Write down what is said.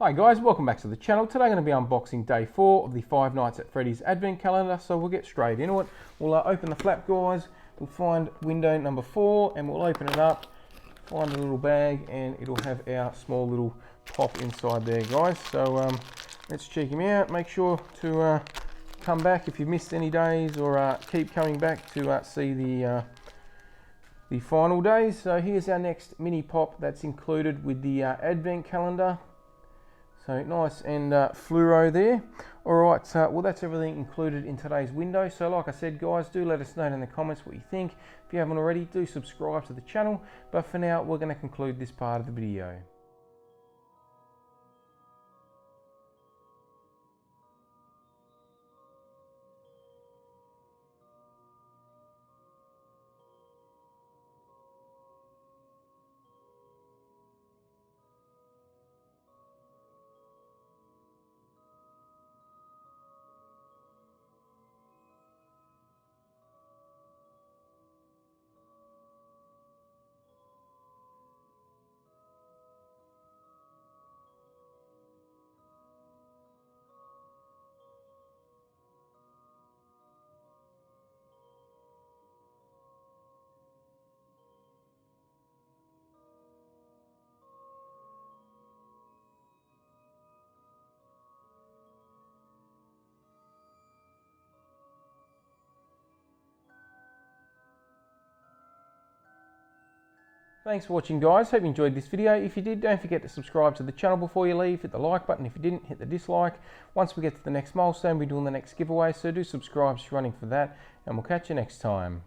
Hi guys, welcome back to the channel. Today I'm going to be unboxing day 4 of the 5 Nights at Freddy's Advent Calendar, so we'll get straight into it. We'll open the flap, guys. We'll find window number 4 and we'll open it up, find a little bag, and it'll have our small little pop inside there, guys. So let's check him out. Make sure to come back if you've missed any days, or keep coming back to see the final days. So here's our next mini pop that's included with the Advent Calendar. So nice and fluoro there. Alright, well that's everything included in today's window. So like I said, guys, do let us know in the comments what you think. If you haven't already, do subscribe to the channel. But for now, we're going to conclude this part of the video. Thanks for watching, guys. Hope you enjoyed this video. If you did, don't forget to subscribe to the channel before you leave. Hit the like button. If you didn't, hit the dislike. Once we get to the next milestone, we're doing the next giveaway, so do subscribe if you're running for that, and we'll catch you next time.